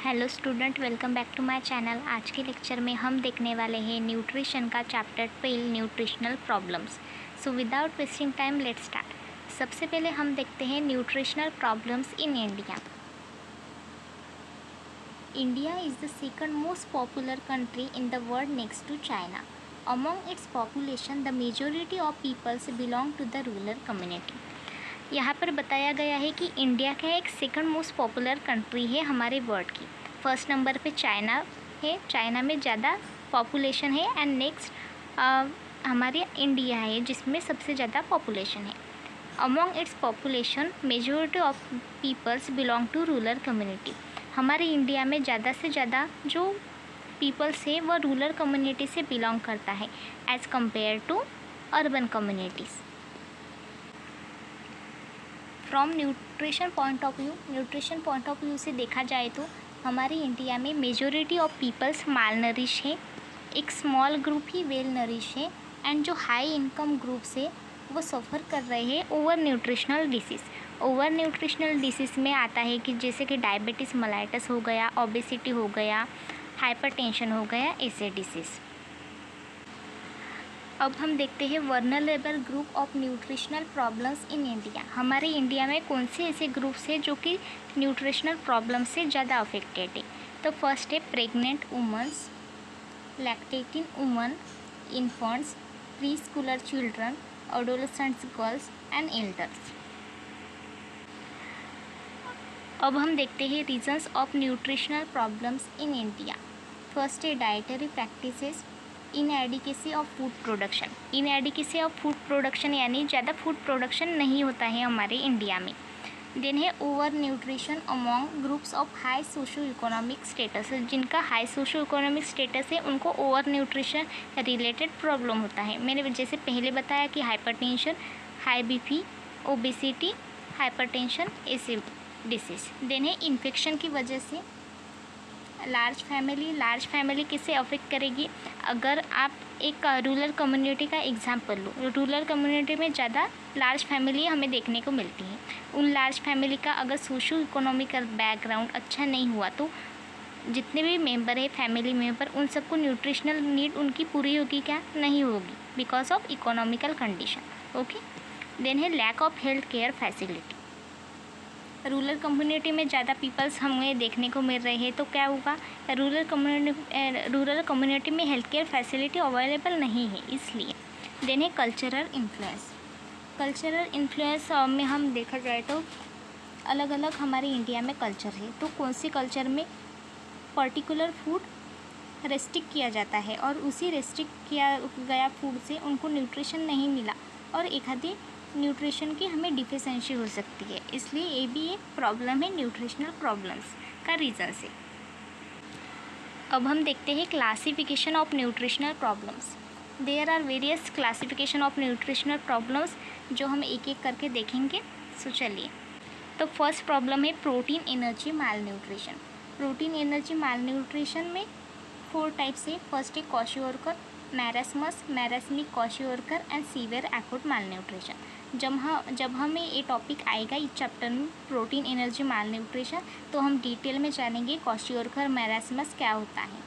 Hello student, welcome back to my channel. आज के lecture में हम देखने वाले हैं न्यूट्रिशन का chapter 12 nutritional problems. So without wasting time let's start. सबसे पहले हम देखते हैं nutritional problems in India. India is the second most popular country in the world next to China. Among its population the majority of peoples belong to the rural community. यहाँ पर बताया गया है कि इंडिया का एक सेकंड मोस्ट पॉपुलर कंट्री है हमारे वर्ल्ड की। फर्स्ट नंबर पे चाइना है, चाइना में ज़्यादा पॉपुलेशन है, एंड नेक्स्ट हमारे इंडिया है जिसमें सबसे ज़्यादा पॉपुलेशन है। Among its population majority of peoples belong to rural community. हमारे इंडिया में ज़्यादा से ज़्यादा जो पीपल्स है वह रूरल कम्युनिटी से बिलोंग करता है as compare to urban communities. From nutrition point of view से देखा जाए तो हमारे इंडिया में majority of peoples malnourish है, एक स्मॉल ग्रुप ही वेल नरिश है, एंड जो हाई इनकम ग्रुप्स है वो सफ़र कर रहे हैं over nutritional disease. Over nutritional disease में आता है कि जैसे कि डायबिटीज़ मेलाइटस हो गया, ओबेसिटी हो गया, हाइपरटेंशन हो गया, ऐसे डिसीज़। अब हम देखते हैं vulnerable group of nutritional problems in India. हमारे इंडिया में कौन से ऐसे ग्रुप्स हैं जो कि न्यूट्रिशनल प्रॉब्लम से ज़्यादा अफेक्टेड है। तो फर्स्ट है pregnant womens, lactating women, infants, preschooler children, adolescents girls and elders. अब हम देखते हैं reasons of nutritional problems in India. First है dietary practices, inadequacy of food production. Inadequacy of food production यानी ज़्यादा फूड प्रोडक्शन नहीं होता है हमारे इंडिया में। देन है over nutrition among groups of high socio economic status. जिनका हाई सोशो इकोनॉमिक स्टेटस है उनको ओवर न्यूट्रिशन रिलेटेड प्रॉब्लम होता है। मैंने जैसे पहले बताया कि hypertension, high BP, obesity, hypertension, ऐसे डिसीज़। देन है इन्फेक्शन की वजह से लार्ज फैमिली किससे अफेक्ट करेगी। अगर आप एक रूरल कम्युनिटी का एग्जांपल लो, रूरल कम्युनिटी में ज़्यादा लार्ज फैमिली हमें देखने को मिलती है। उन लार्ज फैमिली का अगर सोशो इकोनॉमिकल बैकग्राउंड अच्छा नहीं हुआ तो जितने भी मेंबर है फैमिली मेंबर उन सबको न्यूट्रिशनल नीड उनकी पूरी होगी क्या, नहीं होगी, because of economical condition. Okay. Then है lack of health care facility. Rural community में ज़्यादा पीपल्स हमें देखने को मिल रहे हैं तो क्या होगा, रूरल कम्युनिटी में हेल्थ केयर फैसिलिटी अवेलेबल नहीं है इसलिए। देन है कल्चरल इन्फ्लुएंस में हम देखा जाए तो अलग अलग हमारे इंडिया में कल्चर है, तो कौन सी कल्चर में पर्टिकुलर फूड रेस्ट्रिक्ट किया जाता है और उसी रेस्ट्रिक्ट किया गया फूड से उनको न्यूट्रिशन नहीं मिला और एक आधी न्यूट्रिशन की हमें डिफिशेंसी हो सकती है, इसलिए ये भी एक प्रॉब्लम है न्यूट्रिशनल प्रॉब्लम्स का रीज़न से। अब हम देखते हैं classification of nutritional problems. There are various classification of nutritional problems जो हम एक एक करके देखेंगे। सो चलिए, तो फर्स्ट प्रॉब्लम है protein energy malnutrition. Protein energy malnutrition में 4 टाइप्स है। फर्स्ट है kwashiorkor, marasmus, marasmic kwashiorkor and severe acute malnutrition. जब हमें ये टॉपिक आएगा इस चैप्टर में प्रोटीन एनर्जी माल न्यूट्रिशन तो हम डिटेल में जानेंगे क्वाशियोरकर, मैरस्मस क्या होता है।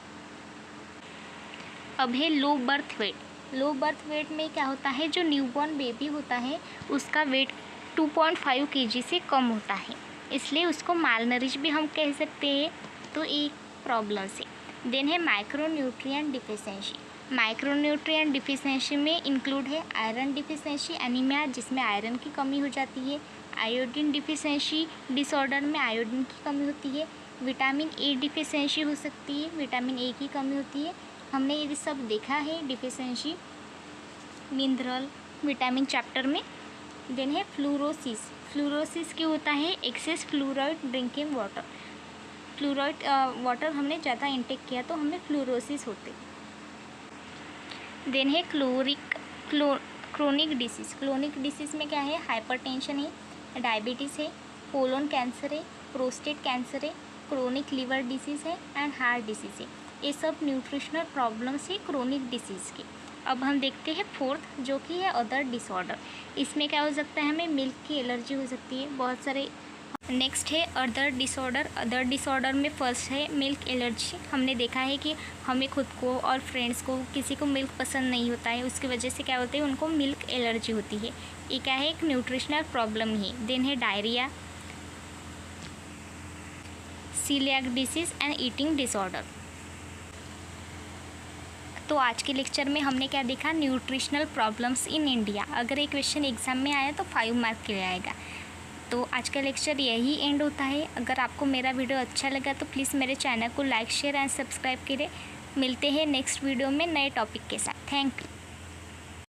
अब है low birth weight. Low birth weight में क्या होता है, जो न्यूबॉर्न बेबी होता है उसका वेट 2.5 kg से कम होता है, इसलिए उसको माल नरिश भी हम कह सकते हैं, तो एक प्रॉब्लम से। देन है माइक्रोन्यूट्रिएंट डिफिशिएंसी। माइक्रोन्यूट्रिएंट डिफिशिएंसी में इंक्लूड है आयरन डिफिशिएंसी एनीमिया जिसमें आयरन की कमी हो जाती है, आयोडीन डिफिशिएंसी डिसऑर्डर में आयोडीन की कमी होती है, विटामिन ए डिफिशिएंसी हो सकती है, विटामिन ए की कमी होती है। हमने ये सब देखा है डिफिशिएंसी मिनरल विटामिन चैप्टर में। देन है फ्लोरोसिस क्या होता है, excess fluoride drinking water. Fluoride water हमने ज़्यादा इंटेक किया तो हमें फ्लोरोसिस होते। देन है क्रोनिक डिसीज़ में क्या है, हाइपरटेंशन है, डायबिटीज़ है, कोलोन कैंसर है, प्रोस्टेट कैंसर है, क्रोनिक लिवर डिसीज़ है एंड हार्ट डिसीज़ है। ये सब न्यूट्रिशनल प्रॉब्लम्स है क्रोनिक डिसीज़ के। अब हम देखते हैं फोर्थ जो कि है अदर डिसऑर्डर। इसमें क्या हो सकता है, हमें मिल्क की एलर्जी हो सकती है, बहुत सारे नेक्स्ट है अदर डिसऑर्डर। अदर डिसऑर्डर में फर्स्ट है मिल्क एलर्जी। हमने देखा है कि हमें खुद को और फ्रेंड्स को किसी को मिल्क पसंद नहीं होता है, उसकी वजह से क्या होता है, उनको मिल्क एलर्जी होती है। ये क्या है, एक न्यूट्रिशनल प्रॉब्लम है। देन है diarrhoea, coeliac disease and eating disorder. तो आज के लेक्चर में हमने क्या देखा, न्यूट्रिशनल प्रॉब्लम्स इन इंडिया। अगर ये क्वेश्चन एग्जाम में आया तो 5 मार्क के लिए आएगा। तो आज का लेक्चर यही एंड होता है। अगर आपको मेरा वीडियो अच्छा लगा तो प्लीज़ मेरे चैनल को लाइक शेयर एंड सब्सक्राइब करें। मिलते हैं नेक्स्ट वीडियो में नए टॉपिक के साथ। Thank you.